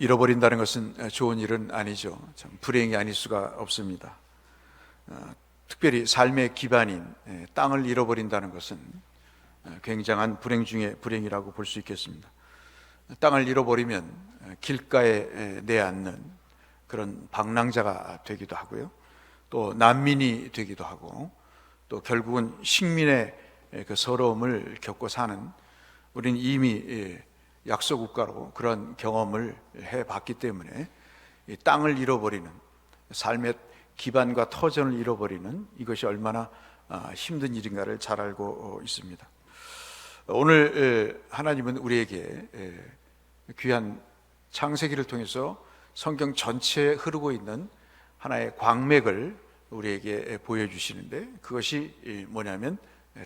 잃어버린다는 것은 좋은 일은 아니죠. 참 불행이 아닐 수가 없습니다. 특별히 삶의 기반인 땅을 잃어버린다는 것은 굉장한 불행 중에 불행이라고 볼 수 있겠습니다. 땅을 잃어버리면 길가에 내앉는 그런 방랑자가 되기도 하고요, 또 난민이 되기도 하고, 또 결국은 식민의 그 서러움을 겪고 사는, 우리는 이미 약소국가로 그런 경험을 해봤기 때문에 이 땅을 잃어버리는, 삶의 기반과 터전을 잃어버리는 이것이 얼마나 힘든 일인가를 잘 알고 있습니다. 오늘 하나님은 우리에게 귀한 창세기를 통해서 성경 전체에 흐르고 있는 하나의 광맥을 우리에게 보여주시는데, 그것이 뭐냐면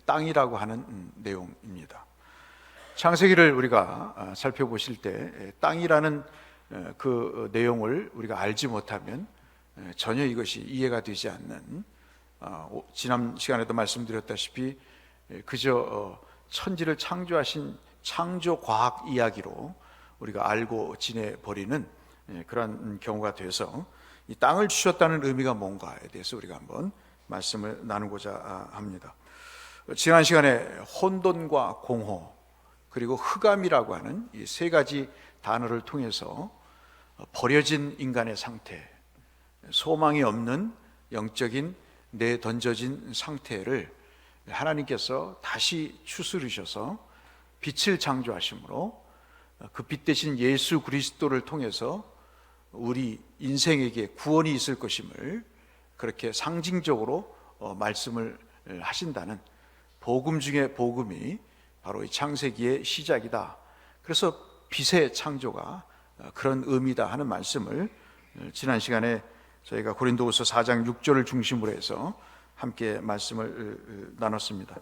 땅이라고 하는 내용입니다. 창세기를 우리가 살펴보실 때 땅이라는 그 내용을 우리가 알지 못하면 전혀 이것이 이해가 되지 않는, 지난 시간에도 말씀드렸다시피 그저 천지를 창조하신 창조과학 이야기로 우리가 알고 지내버리는 그런 경우가 돼서, 이 땅을 주셨다는 의미가 뭔가에 대해서 우리가 한번 말씀을 나누고자 합니다. 지난 시간에 혼돈과 공허, 그리고 흑암이라고 하는 이 세 가지 단어를 통해서 버려진 인간의 상태, 소망이 없는 영적인 내던져진 상태를 하나님께서 다시 추스르셔서 빛을 창조하심으로, 그 빛 대신 예수 그리스도를 통해서 우리 인생에게 구원이 있을 것임을 그렇게 상징적으로 말씀을 하신다는, 복음 중에 복음이 바로 이 창세기의 시작이다, 그래서 빛의 창조가 그런 의미다 하는 말씀을 지난 시간에 저희가 고린도후서 4장 6절을 중심으로 해서 함께 말씀을 나눴습니다.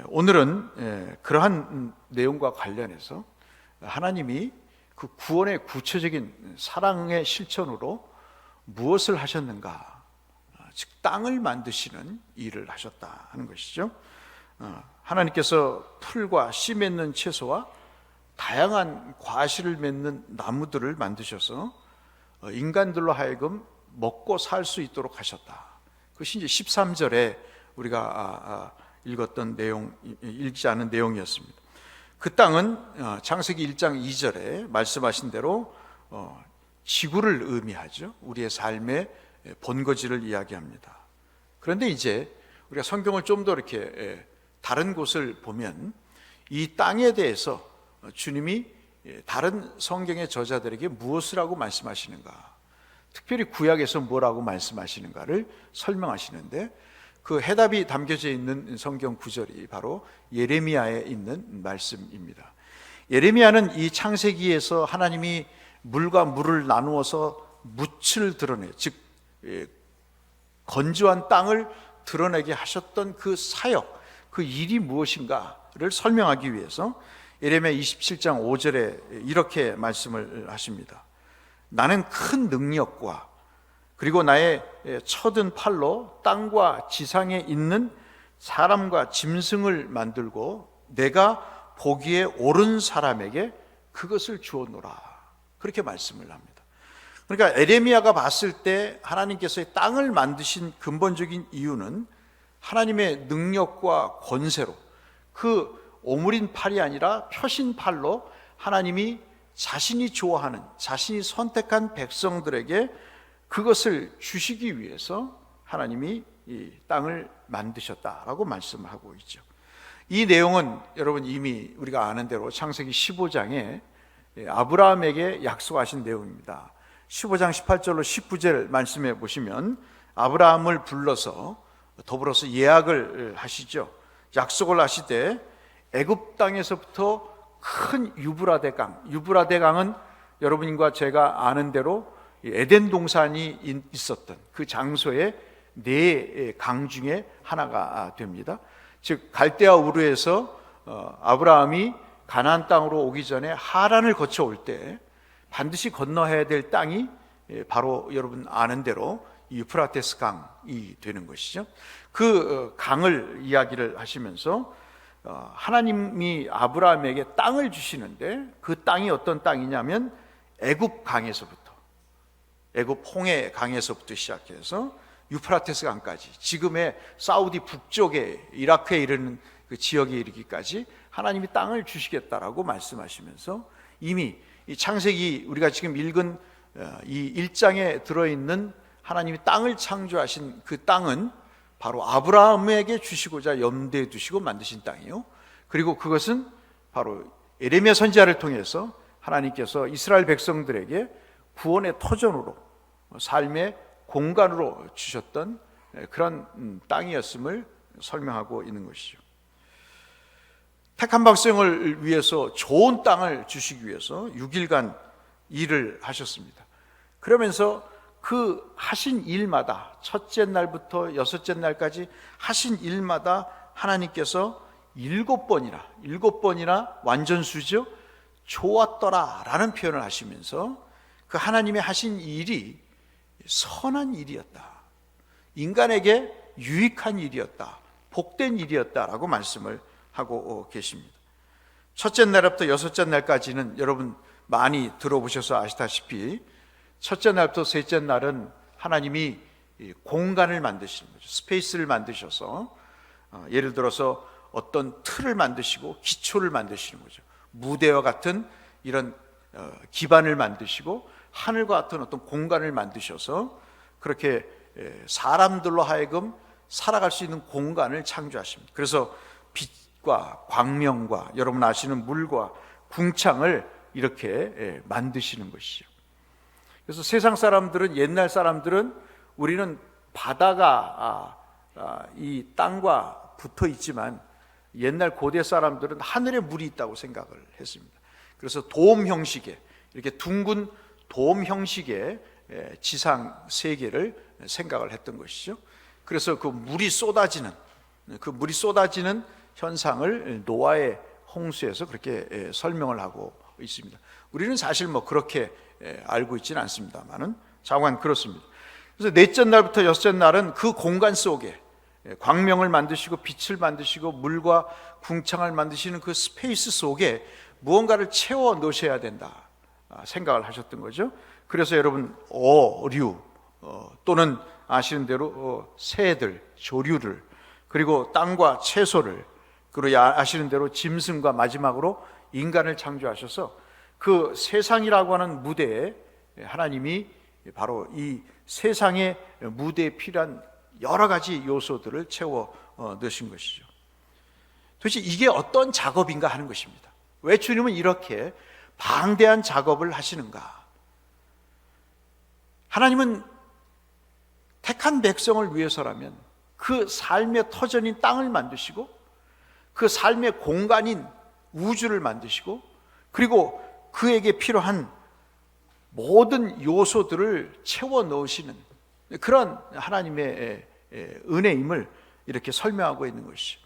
오늘은 그러한 내용과 관련해서 하나님이 그 구원의 구체적인 사랑의 실천으로 무엇을 하셨는가, 즉 땅을 만드시는 일을 하셨다 하는 것이죠. 하나님께서 풀과 씨 맺는 채소와 다양한 과실을 맺는 나무들을 만드셔서 인간들로 하여금 먹고 살 수 있도록 하셨다. 그것이 이제 13절에 우리가 읽었던 내용, 읽지 않은 내용이었습니다. 그 땅은 창세기 1장 2절에 말씀하신 대로 지구를 의미하죠. 우리의 삶의 본거지를 이야기합니다. 그런데 이제 우리가 성경을 좀 더 이렇게 다른 곳을 보면 이 땅에 대해서 주님이 다른 성경의 저자들에게 무엇을 하고 말씀하시는가, 특별히 구약에서 뭐라고 말씀하시는가를 설명하시는데, 그 해답이 담겨져 있는 성경 구절이 바로 예레미야에 있는 말씀입니다. 예레미야는 이 창세기에서 하나님이 물과 물을 나누어서 묻을 드러내, 즉 건조한 땅을 드러내게 하셨던 그 사역, 그 일이 무엇인가를 설명하기 위해서 예레미야 27장 5절에 이렇게 말씀을 하십니다. 나는 큰 능력과 그리고 나의 쳐든 팔로 땅과 지상에 있는 사람과 짐승을 만들고 내가 보기에 옳은 사람에게 그것을 주었노라, 그렇게 말씀을 합니다. 그러니까 예레미야가 봤을 때 하나님께서 땅을 만드신 근본적인 이유는 하나님의 능력과 권세로, 그 오므린 팔이 아니라 펴신 팔로 하나님이 자신이 좋아하는, 자신이 선택한 백성들에게 그것을 주시기 위해서 하나님이 이 땅을 만드셨다라고 말씀하고 있죠. 이 내용은 여러분 이미 우리가 아는 대로 창세기 15장에 아브라함에게 약속하신 내용입니다. 15장 18절로 19절 말씀해 보시면 아브라함을 불러서 더불어서 예약을 하시죠. 약속을 하시되 애굽 땅에서부터 큰 유브라데 강, 유브라데 강은 여러분과 제가 아는 대로 에덴 동산이 있었던 그 장소의 네 강 중에 하나가 됩니다. 즉 갈대아 우르에서 아브라함이 가나안 땅으로 오기 전에 하란을 거쳐 올 때 반드시 건너야 될 땅이 바로 여러분 아는 대로 유프라테스 강이 되는 것이죠. 그 강을 이야기를 하시면서 하나님이 아브라함에게 땅을 주시는데, 그 땅이 어떤 땅이냐면 애굽 강에서부터, 애굽 홍해 강에서부터 시작해서 유프라테스 강까지, 지금의 사우디 북쪽에 이라크에 이르는 그 지역에 이르기까지 하나님이 땅을 주시겠다라고 말씀하시면서 이미 이 창세기 우리가 지금 읽은 이 1장에 들어있는 하나님이 땅을 창조하신 그 땅은 바로 아브라함에게 주시고자 염두에 두시고 만드신 땅이에요. 그리고 그것은 바로 예레미야 선지자를 통해서 하나님께서 이스라엘 백성들에게 구원의 터전으로, 삶의 공간으로 주셨던 그런 땅이었음을 설명하고 있는 것이죠. 택한 백성을 위해서 좋은 땅을 주시기 위해서 6일간 일을 하셨습니다. 그러면서 그 하신 일마다, 첫째 날부터 여섯째 날까지 하신 일마다 하나님께서 7번이나 완전수죠, 좋았더라 라는 표현을 하시면서 그 하나님의 하신 일이 선한 일이었다, 인간에게 유익한 일이었다, 복된 일이었다라고 말씀을 하고 계십니다. 첫째 날부터 여섯째 날까지는 여러분 많이 들어보셔서 아시다시피 첫째 날부터 셋째 날은 하나님이 공간을 만드시는 거죠. 스페이스를 만드셔서 예를 들어서 어떤 틀을 만드시고 기초를 만드시는 거죠. 무대와 같은 이런 기반을 만드시고 하늘과 같은 어떤 공간을 만드셔서 그렇게 사람들로 하여금 살아갈 수 있는 공간을 창조하십니다. 그래서 빛과 광명과 여러분 아시는 물과 궁창을 이렇게 만드시는 것이죠. 그래서 세상 사람들은, 옛날 사람들은 우리는 바다가 이 땅과 붙어 있지만 옛날 고대 사람들은 하늘에 물이 있다고 생각을 했습니다. 그래서 돔 형식의, 이렇게 둥근 돔 형식의 지상 세계를 생각을 했던 것이죠. 그래서 그 물이 쏟아지는 현상을 노아의 홍수에서 그렇게 설명을 하고 있습니다. 우리는 사실 뭐 그렇게 알고 있지는 않습니다만은 자관 그렇습니다. 그래서 넷째 날부터 여섯째 날은 그 공간 속에 광명을 만드시고 빛을 만드시고 물과 궁창을 만드시는 그 스페이스 속에 무언가를 채워 넣으셔야 된다 생각을 하셨던 거죠. 그래서 여러분 어류 또는 아시는 대로 새들, 조류를, 그리고 땅과 채소를, 그리고 아시는 대로 짐승과 마지막으로 인간을 창조하셔서 그 세상이라고 하는 무대에 하나님이 바로 이 세상의 무대에 필요한 여러 가지 요소들을 채워 넣으신 것이죠. 도대체 이게 어떤 작업인가 하는 것입니다. 왜 주님은 이렇게 방대한 작업을 하시는가? 하나님은 택한 백성을 위해서라면 그 삶의 터전인 땅을 만드시고 그 삶의 공간인 우주를 만드시고 그리고 그에게 필요한 모든 요소들을 채워 넣으시는 그런 하나님의 은혜임을 이렇게 설명하고 있는 것이죠.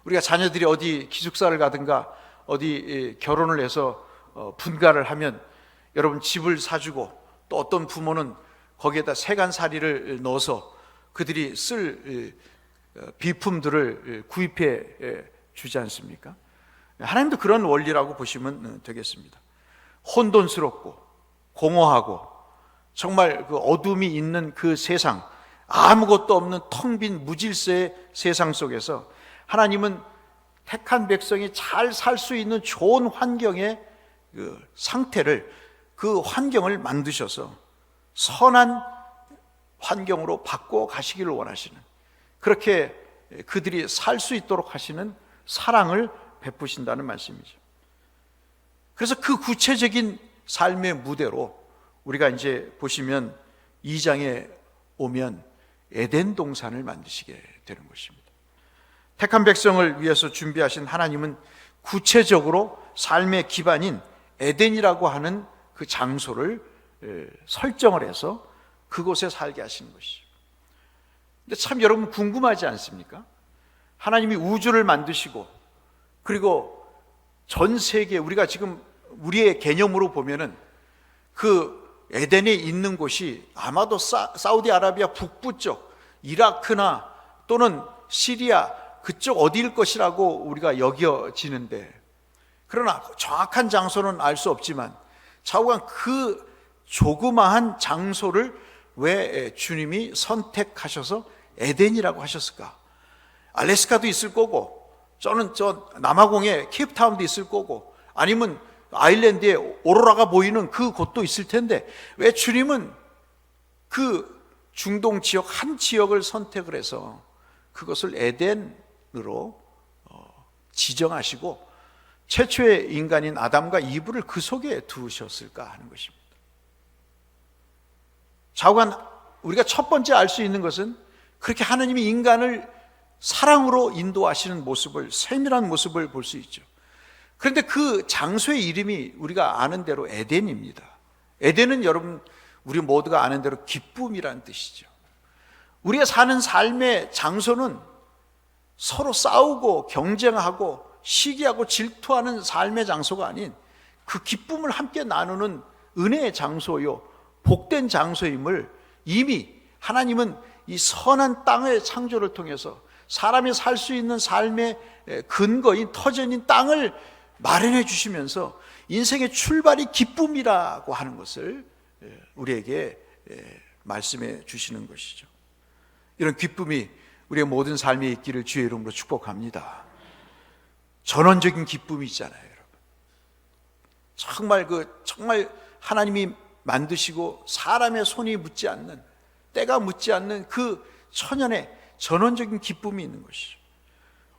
우리가 자녀들이 어디 기숙사를 가든가 어디 결혼을 해서 분가를 하면 여러분 집을 사주고 또 어떤 부모는 거기에다 세간살이를 넣어서 그들이 쓸 비품들을 구입해 주지 않습니까? 하나님도 그런 원리라고 보시면 되겠습니다. 혼돈스럽고 공허하고 정말 그 어둠이 있는 그 세상, 아무것도 없는 텅 빈 무질서의 세상 속에서 하나님은 택한 백성이 잘 살 수 있는 좋은 환경의 그 상태를, 그 환경을 만드셔서 선한 환경으로 바꿔 가시기를 원하시는, 그렇게 그들이 살 수 있도록 하시는 사랑을 베푸신다는 말씀이죠. 그래서 그 구체적인 삶의 무대로 우리가 이제 보시면 2장에 오면 에덴 동산을 만드시게 되는 것입니다. 택한 백성을 위해서 준비하신 하나님은 구체적으로 삶의 기반인 에덴이라고 하는 그 장소를 설정을 해서 그곳에 살게 하시는 것이죠. 근데 참 여러분 궁금하지 않습니까? 하나님이 우주를 만드시고 그리고 전 세계, 우리가 지금 우리의 개념으로 보면은 그 에덴에 있는 곳이 아마도 사우디아라비아 북부 쪽, 이라크나 또는 시리아 그쪽 어디일 것이라고 우리가 여겨지는데, 그러나 정확한 장소는 알 수 없지만 좌우간 그 조그마한 장소를 왜 주님이 선택하셔서 에덴이라고 하셨을까? 알래스카도 있을 거고, 저는 저 남아공에 케이프타운도 있을 거고, 아니면 아일랜드에 오로라가 보이는 그 곳도 있을 텐데, 왜 주님은 그 중동 지역 한 지역을 선택을 해서 그것을 에덴으로 지정하시고 최초의 인간인 아담과 이브를 그 속에 두셨을까 하는 것입니다. 좌우간 우리가 첫 번째 알 수 있는 것은 그렇게 하나님이 인간을 사랑으로 인도하시는 모습을, 세밀한 모습을 볼 수 있죠. 그런데 그 장소의 이름이 우리가 아는 대로 에덴입니다. 에덴은 여러분 우리 모두가 아는 대로 기쁨이라는 뜻이죠. 우리가 사는 삶의 장소는 서로 싸우고 경쟁하고 시기하고 질투하는 삶의 장소가 아닌 그 기쁨을 함께 나누는 은혜의 장소요, 복된 장소임을 이미 하나님은 이 선한 땅의 창조를 통해서 사람이 살 수 있는 삶의 근거인 터전인 땅을 마련해 주시면서 인생의 출발이 기쁨이라고 하는 것을 우리에게 말씀해 주시는 것이죠. 이런 기쁨이 우리의 모든 삶에 있기를 주의 이름으로 축복합니다. 전원적인 기쁨이 있잖아요, 여러분. 정말 하나님이 만드시고 사람의 손이 묻지 않는, 때가 묻지 않는 그 천연의 전원적인 기쁨이 있는 것이죠.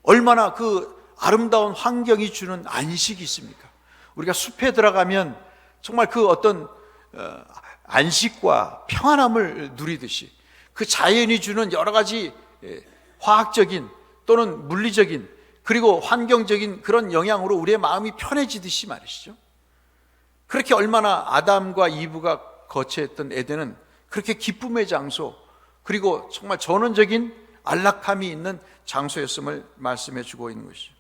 얼마나 그 아름다운 환경이 주는 안식이 있습니까? 우리가 숲에 들어가면 정말 그 어떤 안식과 평안함을 누리듯이 그 자연이 주는 여러 가지 화학적인 또는 물리적인 그리고 환경적인 그런 영향으로 우리의 마음이 편해지듯이 말이시죠. 그렇게 얼마나 아담과 이브가 거처했던 에덴은 그렇게 기쁨의 장소, 그리고 정말 전원적인 안락함이 있는 장소였음을 말씀해 주고 있는 것이죠.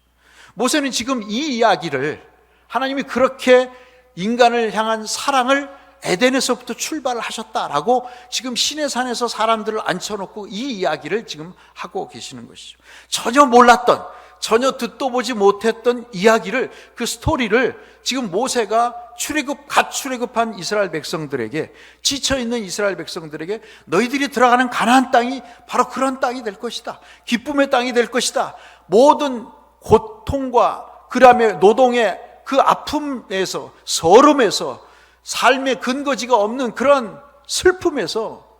모세는 지금 이 이야기를, 하나님이 그렇게 인간을 향한 사랑을 에덴에서부터 출발을 하셨다라고 지금 시내산에서 사람들을 앉혀놓고 이 이야기를 지금 하고 계시는 것이죠. 전혀 몰랐던, 전혀 듣도 보지 못했던 이야기를, 그 스토리를 지금 모세가 갓 출애굽한 이스라엘 백성들에게, 지쳐있는 이스라엘 백성들에게 너희들이 들어가는 가나안 땅이 바로 그런 땅이 될 것이다, 기쁨의 땅이 될 것이다, 모든 고통과 그 다음에 노동의 그 아픔에서, 서름에서, 삶의 근거지가 없는 그런 슬픔에서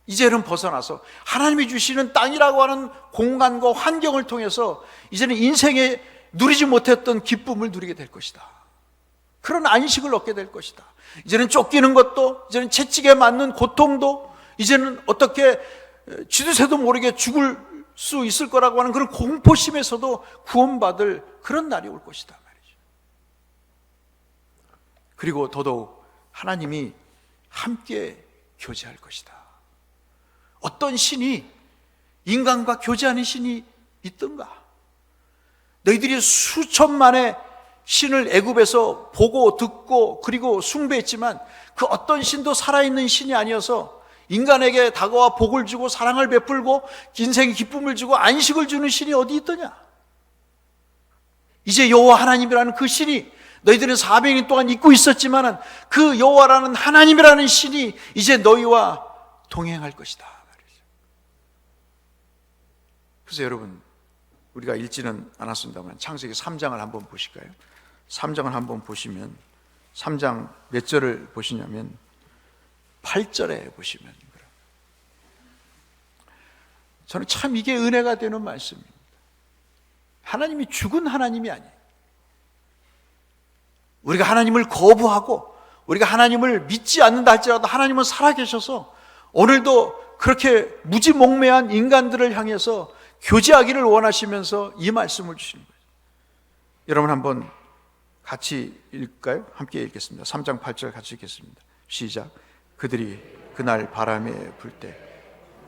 이제는 벗어나서 하나님이 주시는 땅이라고 하는 공간과 환경을 통해서 이제는 인생에 누리지 못했던 기쁨을 누리게 될 것이다. 그런 안식을 얻게 될 것이다. 이제는 쫓기는 것도, 이제는 채찍에 맞는 고통도, 이제는 어떻게 쥐도 새도 모르게 죽을 수 있을 거라고 하는 그런 공포심에서도 구원받을 그런 날이 올 것이다 말이죠. 그리고 더더욱 하나님이 함께 교제할 것이다. 어떤 신이 인간과 교제하는 신이 있던가? 너희들이 수천만의 신을 애굽에서 보고 듣고 그리고 숭배했지만 그 어떤 신도 살아있는 신이 아니어서 인간에게 다가와 복을 주고 사랑을 베풀고 인생의 기쁨을 주고 안식을 주는 신이 어디 있더냐? 이제 여호와 하나님이라는 그 신이, 너희들은 400년 동안 잊고 있었지만 그 여호와라는 하나님이라는 신이 이제 너희와 동행할 것이다. 그래서 여러분, 우리가 읽지는 않았습니다만 창세기 3장을 한번 보실까요? 3장을 한번 보시면 3장 몇 절을 보시냐면 8절에 보시면, 저는 참 이게 은혜가 되는 말씀입니다. 하나님이 죽은 하나님이 아니에요. 우리가 하나님을 거부하고 우리가 하나님을 믿지 않는다 할지라도 하나님은 살아계셔서 오늘도 그렇게 무지몽매한 인간들을 향해서 교제하기를 원하시면서 이 말씀을 주시는 거예요. 여러분 한번 같이 읽을까요? 함께 읽겠습니다. 3장 8절 같이 읽겠습니다. 시작. 그들이 그날 바람에 불 때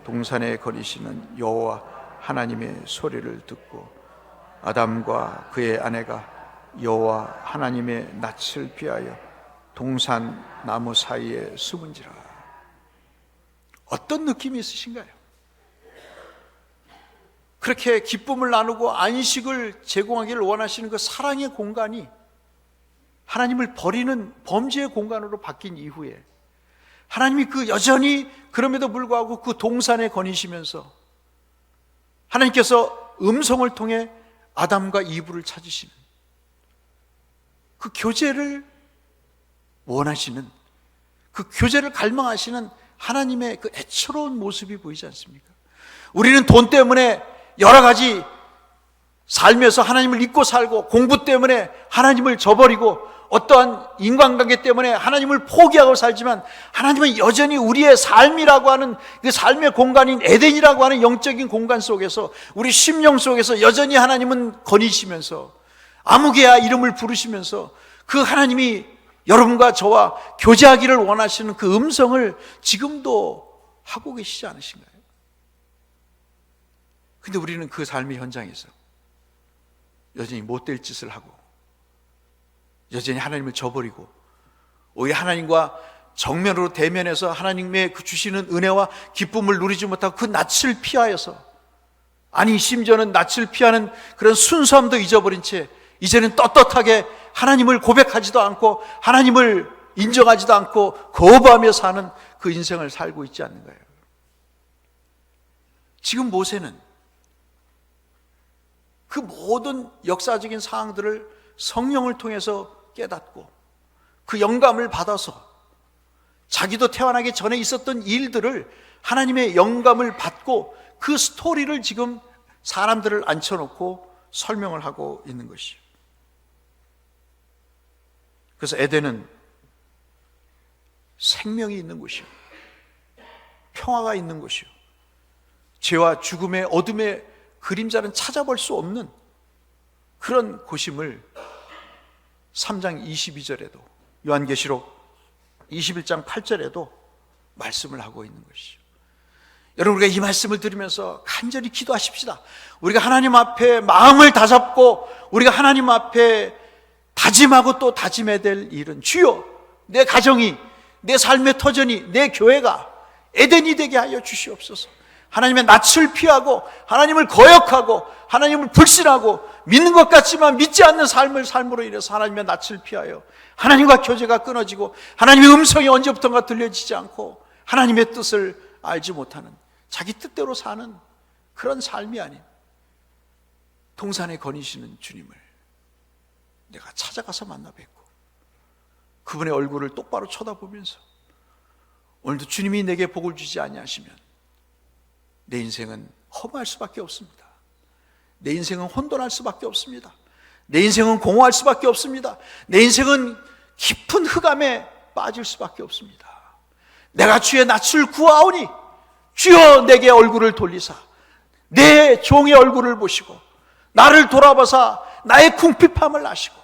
동산에 거리시는 여호와 하나님의 소리를 듣고 아담과 그의 아내가 여호와 하나님의 낯을 피하여 동산 나무 사이에 숨은지라. 어떤 느낌이 있으신가요? 그렇게 기쁨을 나누고 안식을 제공하기를 원하시는 그 사랑의 공간이 하나님을 버리는 범죄의 공간으로 바뀐 이후에 하나님이 그 여전히 그럼에도 불구하고 그 동산에 거니시면서 하나님께서 음성을 통해 아담과 이브를 찾으시는 그 교제를 원하시는, 그 교제를 갈망하시는 하나님의 그 애처로운 모습이 보이지 않습니까? 우리는 돈 때문에 여러 가지 삶에서 하나님을 잊고 살고, 공부 때문에 하나님을 저버리고, 어떠한 인간관계 때문에 하나님을 포기하고 살지만, 하나님은 여전히 우리의 삶이라고 하는 그 삶의 공간인 에덴이라고 하는 영적인 공간 속에서, 우리 심령 속에서 여전히 하나님은 거니시면서 아무개야 이름을 부르시면서 그 하나님이 여러분과 저와 교제하기를 원하시는 그 음성을 지금도 하고 계시지 않으신가요? 근데 우리는 그 삶의 현장에서 여전히 못될 짓을 하고, 여전히 하나님을 저버리고, 오히려 하나님과 정면으로 대면해서 하나님의 그 주시는 은혜와 기쁨을 누리지 못하고 그 낯을 피하여서, 아니 심지어는 낯을 피하는 그런 순수함도 잊어버린 채 이제는 떳떳하게 하나님을 고백하지도 않고 하나님을 인정하지도 않고 거부하며 사는 그 인생을 살고 있지 않는가요? 지금 모세는 그 모든 역사적인 사항들을 성령을 통해서 깨닫고 그 영감을 받아서 자기도 태어나기 전에 있었던 일들을 하나님의 영감을 받고 그 스토리를 지금 사람들을 앉혀놓고 설명을 하고 있는 것이죠. 그래서 에덴은 생명이 있는 곳이요, 평화가 있는 곳이요, 죄와 죽음의 어둠의 그림자는 찾아볼 수 없는 그런 곳임을 3장 22절에도, 요한계시록 21장 8절에도 말씀을 하고 있는 것이죠. 여러분, 우리가 이 말씀을 들으면서 간절히 기도하십시다. 우리가 하나님 앞에 마음을 다잡고 우리가 하나님 앞에 다짐하고 또 다짐해야 될 일은, 주여 내 가정이, 내 삶의 터전이, 내 교회가 에덴이 되게 하여 주시옵소서. 하나님의 낯을 피하고 하나님을 거역하고 하나님을 불신하고 믿는 것 같지만 믿지 않는 삶으로 인해서 하나님의 낯을 피하여 하나님과 교제가 끊어지고 하나님의 음성이 언제부턴가 들려지지 않고 하나님의 뜻을 알지 못하는, 자기 뜻대로 사는 그런 삶이 아닌 동산에 거니시는 주님을 내가 찾아가서 만나 뵙고 그분의 얼굴을 똑바로 쳐다보면서, 오늘도 주님이 내게 복을 주지 아니하시면 내 인생은 허무할 수밖에 없습니다. 내 인생은 혼돈할 수밖에 없습니다. 내 인생은 공허할 수밖에 없습니다. 내 인생은 깊은 흑암에 빠질 수밖에 없습니다. 내가 주의 낯을 구하오니 주여 내게 얼굴을 돌리사 내 종의 얼굴을 보시고 나를 돌아보사 나의 궁핍함을 아시고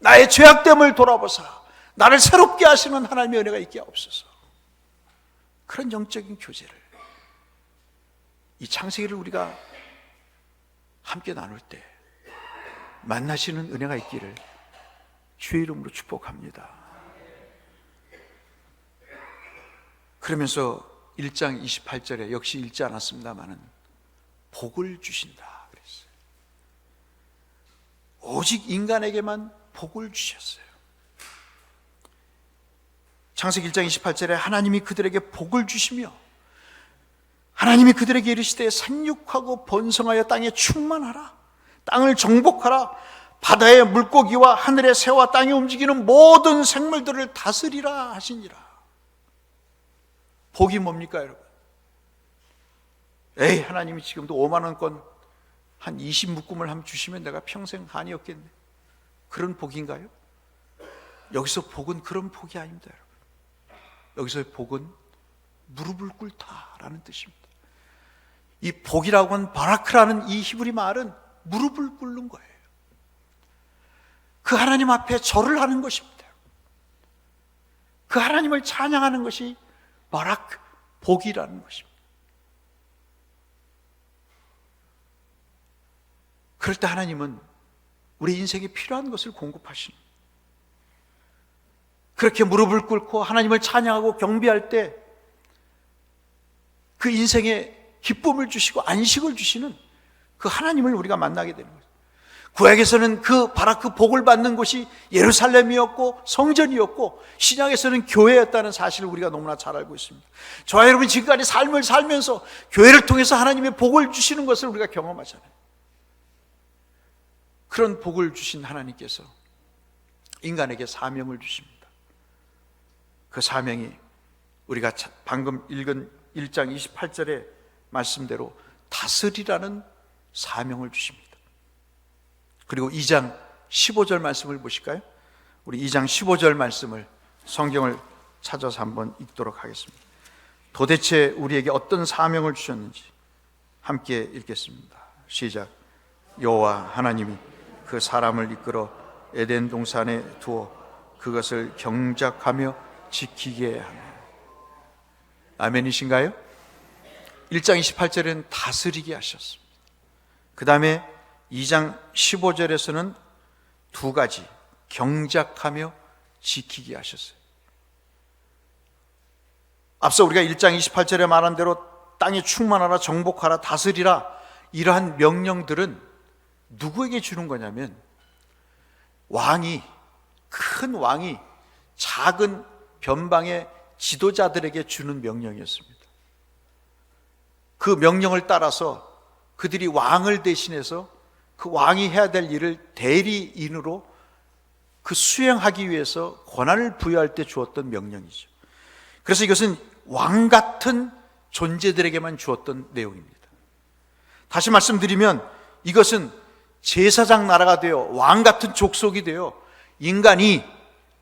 나의 죄악됨을 돌아보사 나를 새롭게 하시는 하나님의 은혜가 있게 하옵소서. 그런 영적인 교제를, 이 창세기를 우리가 함께 나눌 때 만나시는 은혜가 있기를 주의 이름으로 축복합니다. 그러면서 1장 28절에 역시 읽지 않았습니다마는 복을 주신다 그랬어요. 오직 인간에게만 복을 주셨어요. 창세기 1장 28절에 하나님이 그들에게 복을 주시며 하나님이 그들에게 이르시되 생육하고 번성하여 땅에 충만하라, 땅을 정복하라, 바다의 물고기와 하늘의 새와 땅에 움직이는 모든 생물들을 다스리라 하시니라. 복이 뭡니까 여러분? 에이, 하나님이 지금도 5만 원권 한 20묶음을 한번 주시면 내가 평생 한이 없겠네, 그런 복인가요? 여기서 복은 그런 복이 아닙니다 여러분. 여기서의 복은 무릎을 꿇다라는 뜻입니다. 이 복이라고 하는 바라크라는 이 히브리 말은 무릎을 꿇는 거예요. 그 하나님 앞에 절을 하는 것입니다. 그 하나님을 찬양하는 것이 바라크, 복이라는 것입니다. 그럴 때 하나님은 우리 인생에 필요한 것을 공급하시는, 그렇게 무릎을 꿇고 하나님을 찬양하고 경배할 때 그 인생에 기쁨을 주시고 안식을 주시는 그 하나님을 우리가 만나게 되는 거예요. 구약에서는 바로 그 복을 받는 곳이 예루살렘이었고 성전이었고, 신약에서는 교회였다는 사실을 우리가 너무나 잘 알고 있습니다. 저와 여러분 지금까지 삶을 살면서 교회를 통해서 하나님의 복을 주시는 것을 우리가 경험하잖아요. 그런 복을 주신 하나님께서 인간에게 사명을 주십니다. 그 사명이 우리가 방금 읽은 1장 28절의 말씀대로 다스리라는 사명을 주십니다. 그리고 2장 15절 말씀을 보실까요? 우리 2장 15절 말씀을, 성경을 찾아서 한번 읽도록 하겠습니다. 도대체 우리에게 어떤 사명을 주셨는지 함께 읽겠습니다. 시작. 여호와 하나님이 그 사람을 이끌어 에덴 동산에 두어 그것을 경작하며 지키게 하며. 아멘이신가요? 1장 28절에는 다스리게 하셨습니다. 그 다음에 2장 15절에서는 두 가지, 경작하며 지키게 하셨어요. 앞서 우리가 1장 28절에 말한 대로 땅에 충만하라, 정복하라, 다스리라, 이러한 명령들은 누구에게 주는 거냐면, 큰 왕이 작은 변방의 지도자들에게 주는 명령이었습니다. 그 명령을 따라서 그들이 왕을 대신해서 그 왕이 해야 될 일을 대리인으로 그 수행하기 위해서 권한을 부여할 때 주었던 명령이죠. 그래서 이것은 왕 같은 존재들에게만 주었던 내용입니다. 다시 말씀드리면 이것은 제사장 나라가 되어 왕 같은 족속이 되어 인간이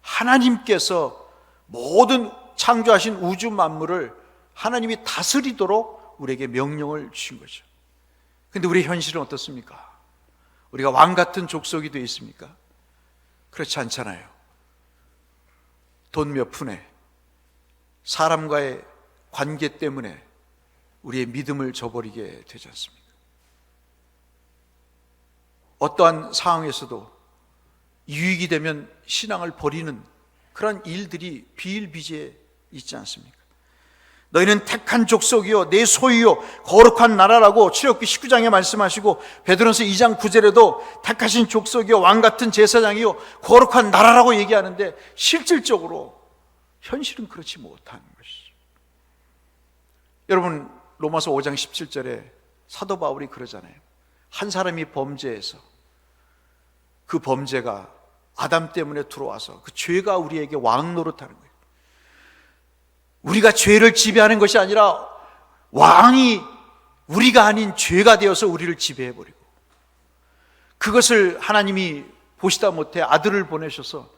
하나님께서 모든 창조하신 우주 만물을 하나님이 다스리도록 우리에게 명령을 주신 거죠. 그런데 우리의 현실은 어떻습니까? 우리가 왕 같은 족속이 되어 있습니까? 그렇지 않잖아요. 돈 몇 푼에, 사람과의 관계 때문에 우리의 믿음을 저버리게 되지 않습니까? 어떠한 상황에서도 유익이 되면 신앙을 버리는 그런 일들이 비일비재해 있지 않습니까? 너희는 택한 족속이요 내 소유요 거룩한 나라라고 출애굽기 19장에 말씀하시고, 베드로전서 2장 9절에도 택하신 족속이요 왕같은 제사장이요 거룩한 나라라고 얘기하는데, 실질적으로 현실은 그렇지 못한 것이죠. 여러분, 로마서 5장 17절에 사도 바울이 그러잖아요. 한 사람이 범죄해서 그 범죄가 아담 때문에 들어와서 그 죄가 우리에게 왕 노릇하는 거예요. 우리가 죄를 지배하는 것이 아니라 왕이 우리가 아닌 죄가 되어서 우리를 지배해버리고, 그것을 하나님이 보시다 못해 아들을 보내셔서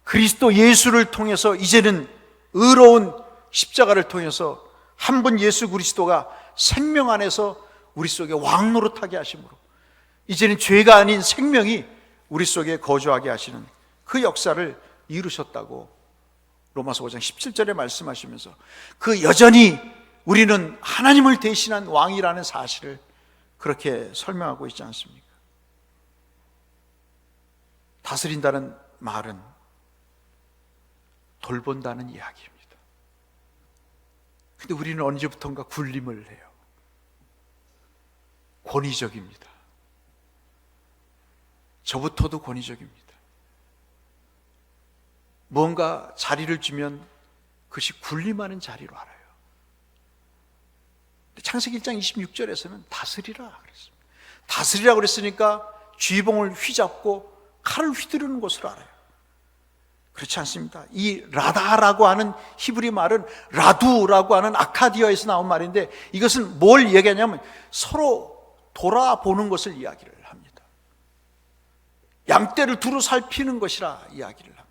그리스도 예수를 통해서 이제는 의로운 십자가를 통해서 한 분 예수 그리스도가 생명 안에서 우리 속에 왕 노릇하게 하심으로 이제는 죄가 아닌 생명이 우리 속에 거주하게 하시는 그 역사를 이루셨다고 로마서 5장 17절에 말씀하시면서, 그 여전히 우리는 하나님을 대신한 왕이라는 사실을 그렇게 설명하고 있지 않습니까? 다스린다는 말은 돌본다는 이야기입니다. 근데 우리는 언제부턴가 굴림을 해요. 권위적입니다. 저부터도 권위적입니다. 뭔가 자리를 주면 그것이 굴림하는 자리로 알아요. 창세기 1장 26절에서는 다스리라 그랬습니다. 다스리라 그랬으니까 쥐봉을 휘잡고 칼을 휘두르는 것으로 알아요. 그렇지 않습니다. 이 라다라고 하는 히브리 말은 라두라고 하는 아카디아에서 나온 말인데, 이것은 뭘 얘기하냐면 서로 돌아보는 것을 이야기를 합니다. 양떼를 두루 살피는 것이라 이야기를 합니다.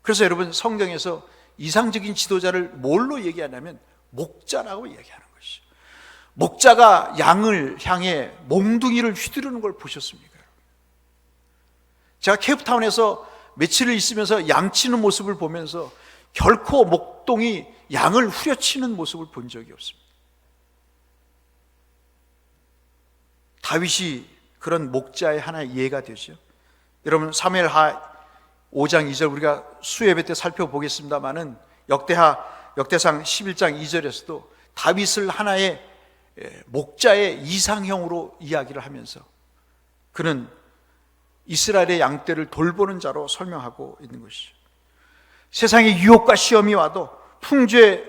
그래서 여러분, 성경에서 이상적인 지도자를 뭘로 얘기하냐면 목자라고 얘기하는 것이죠. 목자가 양을 향해 몽둥이를 휘두르는 걸 보셨습니까? 제가 케이프타운에서 며칠을 있으면서 양치는 모습을 보면서 결코 목동이 양을 후려치는 모습을 본 적이 없습니다. 다윗이 그런 목자의 하나의 예가 되죠. 여러분, 사무엘하 5장 2절 우리가 수예배 때 살펴보겠습니다마는 역대상 11장 2절에서도 다윗을 하나의 목자의 이상형으로 이야기를 하면서 그는 이스라엘의 양떼를 돌보는 자로 설명하고 있는 것이죠. 세상에 유혹과 시험이 와도 풍조에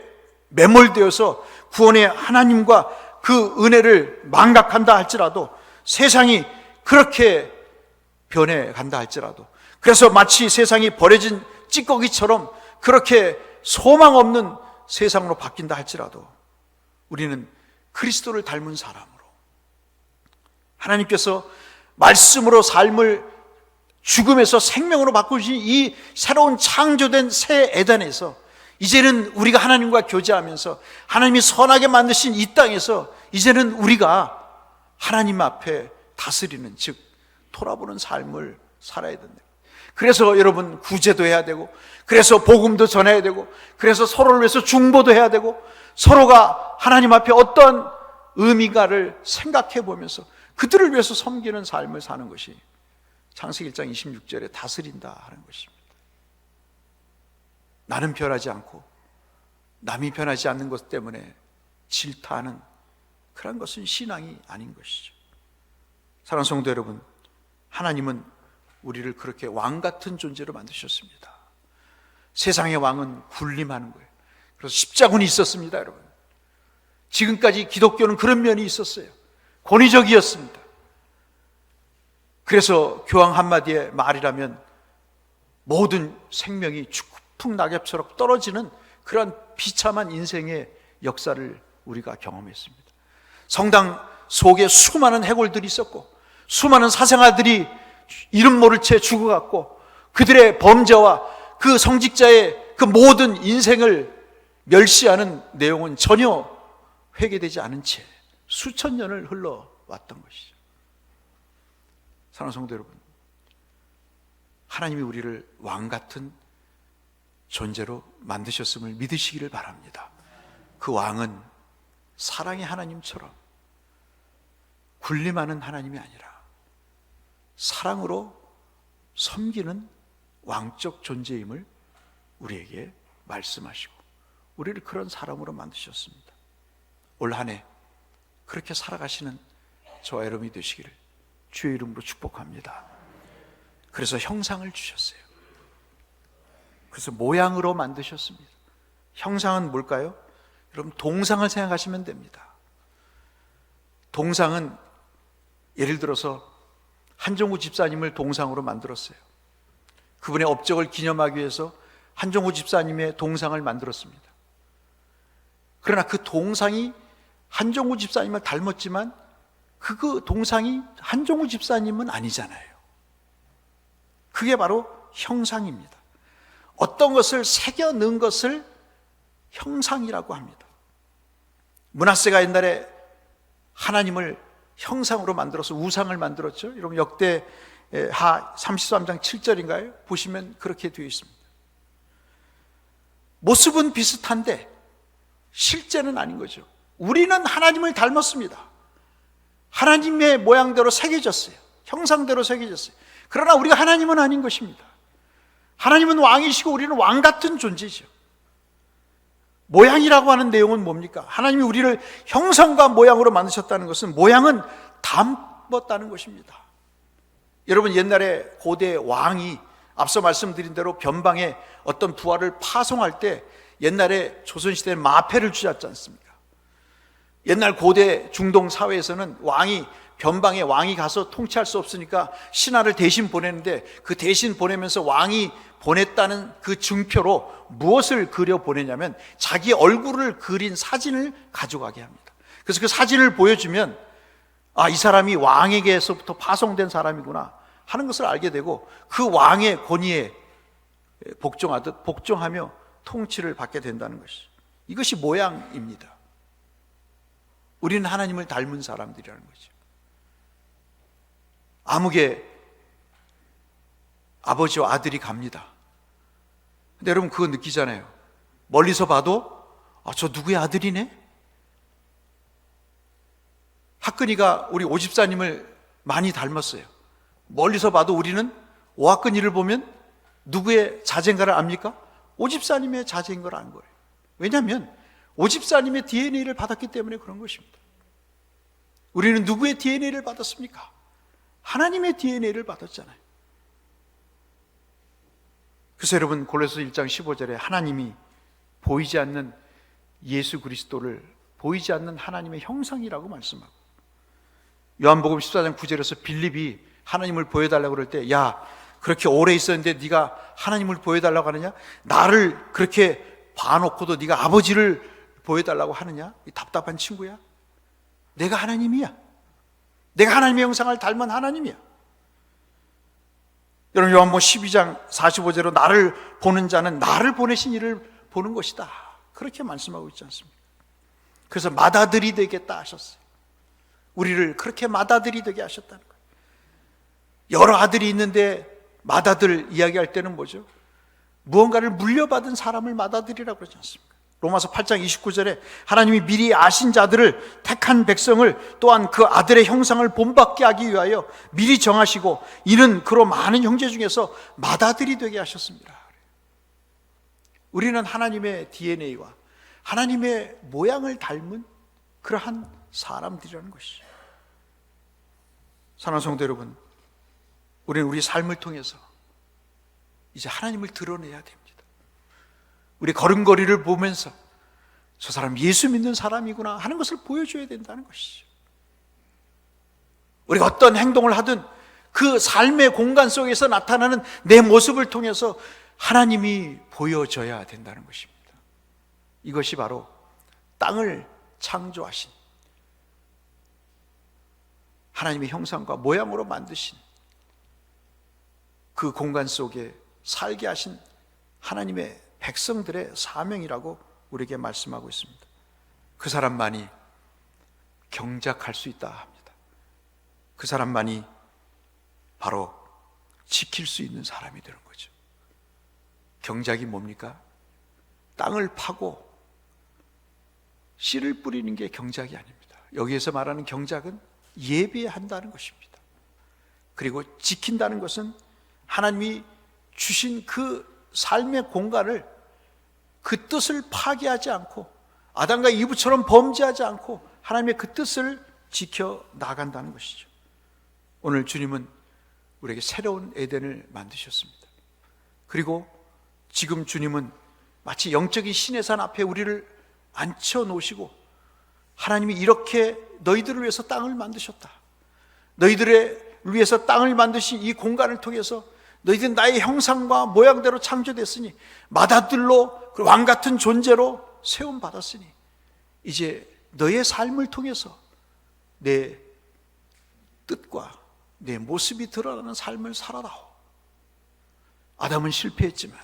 매몰되어서 구원의 하나님과 그 은혜를 망각한다 할지라도, 세상이 그렇게 변해간다 할지라도, 그래서 마치 세상이 버려진 찌꺼기처럼 그렇게 소망 없는 세상으로 바뀐다 할지라도, 우리는 그리스도를 닮은 사람으로, 하나님께서 말씀으로 삶을 죽음에서 생명으로 바꾸신 이 새로운 창조된 새 에덴에서 이제는 우리가 하나님과 교제하면서 하나님이 선하게 만드신 이 땅에서 이제는 우리가 하나님 앞에 다스리는, 즉 돌아보는 삶을 살아야 된다. 그래서 여러분, 구제도 해야 되고, 그래서 복음도 전해야 되고, 그래서 서로를 위해서 중보도 해야 되고, 서로가 하나님 앞에 어떤 의미가를 생각해 보면서 그들을 위해서 섬기는 삶을 사는 것이 창세기 1장 26절에 다스린다 하는 것입니다. 나는 변하지 않고 남이 변하지 않는 것 때문에 질타하는 그런 것은 신앙이 아닌 것이죠. 사랑하는 성도 여러분, 하나님은 우리를 그렇게 왕 같은 존재로 만드셨습니다. 세상의 왕은 군림하는 거예요. 그래서 십자군이 있었습니다, 여러분. 지금까지 기독교는 그런 면이 있었어요. 권위적이었습니다. 그래서 교황 한마디의 말이라면 모든 생명이 축풍 낙엽처럼 떨어지는 그런 비참한 인생의 역사를 우리가 경험했습니다. 성당 속에 수많은 해골들이 있었고, 수많은 사생아들이 이름 모를 채 죽어갔고, 그들의 범죄와 그 성직자의 그 모든 인생을 멸시하는 내용은 전혀 회개되지 않은 채 수천 년을 흘러왔던 것이죠. 사랑하는 성도 여러분, 하나님이 우리를 왕 같은 존재로 만드셨음을 믿으시기를 바랍니다. 그 왕은 사랑의 하나님처럼 군림하는 하나님이 아니라 사랑으로 섬기는 왕적 존재임을 우리에게 말씀하시고 우리를 그런 사람으로 만드셨습니다. 올 한 해 그렇게 살아가시는 저와 여러분이 되시기를 주의 이름으로 축복합니다. 그래서 형상을 주셨어요. 그래서 모양으로 만드셨습니다. 형상은 뭘까요? 여러분, 동상을 생각하시면 됩니다. 동상은 예를 들어서 한종구 집사님을 동상으로 만들었어요. 그분의 업적을 기념하기 위해서 한종구 집사님의 동상을 만들었습니다. 그러나 그 동상이 한종구 집사님을 닮았지만 그 동상이 한종구 집사님은 아니잖아요. 그게 바로 형상입니다. 어떤 것을 새겨 넣은 것을 형상이라고 합니다. 므낫세가 옛날에 하나님을 형상으로 만들어서 우상을 만들었죠. 여러분, 역대하 33장 7절인가요? 보시면 그렇게 되어 있습니다. 모습은 비슷한데 실제는 아닌 거죠. 우리는 하나님을 닮았습니다. 하나님의 모양대로 새겨졌어요. 형상대로 새겨졌어요. 그러나 우리가 하나님은 아닌 것입니다. 하나님은 왕이시고 우리는 왕 같은 존재죠. 모양이라고 하는 내용은 뭡니까? 하나님이 우리를 형상과 모양으로 만드셨다는 것은 모양은 닮았다는 것입니다. 여러분, 옛날에 고대 왕이 앞서 말씀드린 대로 변방에 어떤 부하를 파송할 때 옛날에 조선시대에 마패를 주셨지 않습니까? 옛날 고대 중동 사회에서는 변방에 왕이 가서 통치할 수 없으니까 신하를 대신 보내는데, 그 대신 보내면서 왕이 보냈다는 그 증표로 무엇을 그려 보내냐면 자기 얼굴을 그린 사진을 가져가게 합니다. 그래서 그 사진을 보여주면 이 사람이 왕에게서부터 파송된 사람이구나 하는 것을 알게 되고, 그 왕의 권위에 복종하듯 복종하며 통치를 받게 된다는 것이죠. 이것이 모양입니다. 우리는 하나님을 닮은 사람들이라는 거죠. 암흑에 아버지와 아들이 갑니다. 근데 여러분, 그거 느끼잖아요. 멀리서 봐도 저 누구의 아들이네? 학근이가 우리 오집사님을 많이 닮았어요. 멀리서 봐도 우리는 오학근이를 보면 누구의 자제인가를 압니까? 오집사님의 자제인 걸 아는 거예요. 왜냐하면 오집사님의 DNA를 받았기 때문에 그런 것입니다. 우리는 누구의 DNA를 받았습니까? 하나님의 DNA를 받았잖아요. 그래서 여러분, 골로새 1장 15절에 하나님이 보이지 않는 예수 그리스도를 보이지 않는 하나님의 형상이라고 말씀하고, 요한복음 14장 9절에서 빌립이 하나님을 보여달라고 그럴 때, 야, 그렇게 오래 있었는데 네가 하나님을 보여달라고 하느냐? 나를 그렇게 봐놓고도 네가 아버지를 보여달라고 하느냐? 이 답답한 친구야. 내가 하나님이야. 내가 하나님의 형상을 닮은 하나님이야. 여러분, 요한복음 12장 45절로 나를 보는 자는 나를 보내신 이를 보는 것이다, 그렇게 말씀하고 있지 않습니까? 그래서 맏아들이 되겠다 하셨어요. 우리를 그렇게 맏아들이 되게 하셨다는 거예요. 여러 아들이 있는데 맏아들 이야기할 때는 뭐죠? 무언가를 물려받은 사람을 맏아들이라고 그러지 않습니까? 로마서 8장 29절에 하나님이 미리 아신 자들을, 택한 백성을 또한 그 아들의 형상을 본받게 하기 위하여 미리 정하시고 이는 그로 많은 형제 중에서 맏아들이 되게 하셨습니다. 우리는 하나님의 DNA와 하나님의 모양을 닮은 그러한 사람들이라는 것이죠. 사랑하는 성도 여러분, 우리는 우리 삶을 통해서 이제 하나님을 드러내야 됩니다. 우리 걸음걸이를 보면서 저 사람 예수 믿는 사람이구나 하는 것을 보여줘야 된다는 것이죠. 우리가 어떤 행동을 하든 그 삶의 공간 속에서 나타나는 내 모습을 통해서 하나님이 보여져야 된다는 것입니다. 이것이 바로 땅을 창조하신 하나님의 형상과 모양으로 만드신 그 공간 속에 살게 하신 하나님의 백성들의 사명이라고 우리에게 말씀하고 있습니다. 그 사람만이 경작할 수 있다 합니다. 그 사람만이 바로 지킬 수 있는 사람이 되는 거죠. 경작이 뭡니까? 땅을 파고 씨를 뿌리는 게 경작이 아닙니다. 여기에서 말하는 경작은 예배한다는 것입니다. 그리고 지킨다는 것은 하나님이 주신 그 삶의 공간을, 그 뜻을 파괴하지 않고 아담과 이브처럼 범죄하지 않고 하나님의 그 뜻을 지켜 나간다는 것이죠. 오늘 주님은 우리에게 새로운 에덴을 만드셨습니다. 그리고 지금 주님은 마치 영적인 신의 산 앞에 우리를 앉혀 놓으시고 하나님이 이렇게 너희들을 위해서 땅을 만드셨다, 너희들을 위해서 땅을 만드신 이 공간을 통해서 너희들은 나의 형상과 모양대로 창조됐으니 맏아들로 왕같은 존재로 세움받았으니 이제 너의 삶을 통해서 내 뜻과 내 모습이 드러나는 삶을 살아라오. 아담은 실패했지만,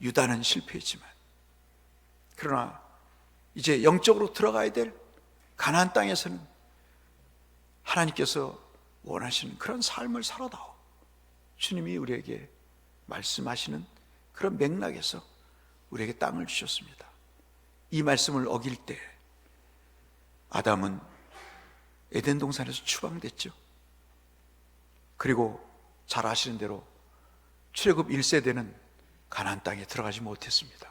유다는 실패했지만, 그러나 이제 영적으로 들어가야 될 가나안 땅에서는 하나님께서 원하시는 그런 삶을 살아다오. 주님이 우리에게 말씀하시는 그런 맥락에서 우리에게 땅을 주셨습니다. 이 말씀을 어길 때 아담은 에덴 동산에서 추방됐죠. 그리고 잘 아시는 대로 출애굽 1세대는 가나안 땅에 들어가지 못했습니다.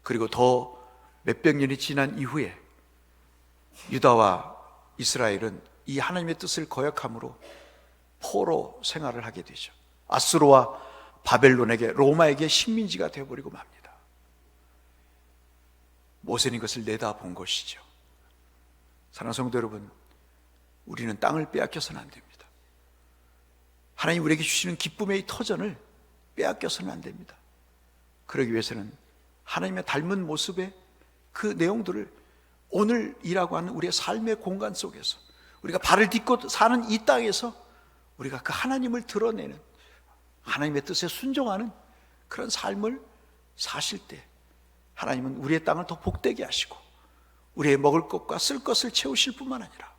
그리고 더 몇백 년이 지난 이후에 유다와 이스라엘은 이 하나님의 뜻을 거역함으로 포로 생활을 하게 되죠. 아수르와 바벨론에게, 로마에게 식민지가 되어버리고 맙니다. 모세는 이것을 내다본 것이죠. 사랑하는 성도 여러분, 우리는 땅을 빼앗겨서는 안 됩니다. 하나님 우리에게 주시는 기쁨의 이 터전을 빼앗겨서는 안 됩니다. 그러기 위해서는 하나님의 닮은 모습의 그 내용들을 오늘이라고 하는 우리의 삶의 공간 속에서, 우리가 발을 딛고 사는 이 땅에서 우리가 그 하나님을 드러내는, 하나님의 뜻에 순종하는 그런 삶을 사실 때 하나님은 우리의 땅을 더 복되게 하시고 우리의 먹을 것과 쓸 것을 채우실 뿐만 아니라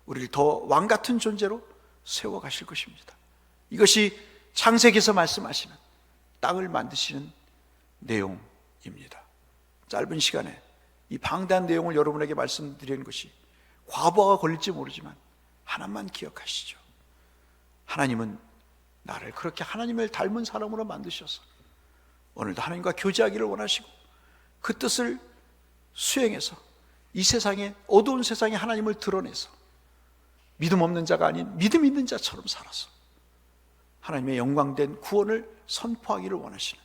우리를 더 왕같은 존재로 세워가실 것입니다. 이것이 창세기에서 말씀하시는 땅을 만드시는 내용입니다. 짧은 시간에 이 방대한 내용을 여러분에게 말씀드리는 것이 과부하가 걸릴지 모르지만 하나만 기억하시죠. 하나님은 나를 그렇게 하나님을 닮은 사람으로 만드셔서 오늘도 하나님과 교제하기를 원하시고 그 뜻을 수행해서 이 세상에, 어두운 세상에 하나님을 드러내서 믿음 없는 자가 아닌 믿음 있는 자처럼 살아서 하나님의 영광된 구원을 선포하기를 원하시는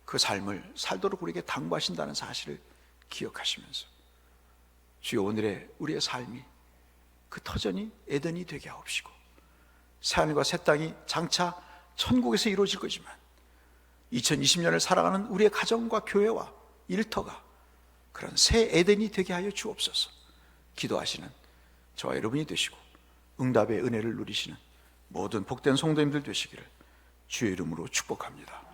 그 삶을 살도록 우리에게 당부하신다는 사실을 기억하시면서 주여, 오늘의 우리의 삶이 그 터전이 에덴이 되게 하옵시고 새하늘과 새 땅이 장차 천국에서 이루어질 거지만 2020년을 살아가는 우리의 가정과 교회와 일터가 그런 새 에덴이 되게 하여 주옵소서. 기도하시는 저와 여러분이 되시고 응답의 은혜를 누리시는 모든 복된 성도님들 되시기를 주의 이름으로 축복합니다.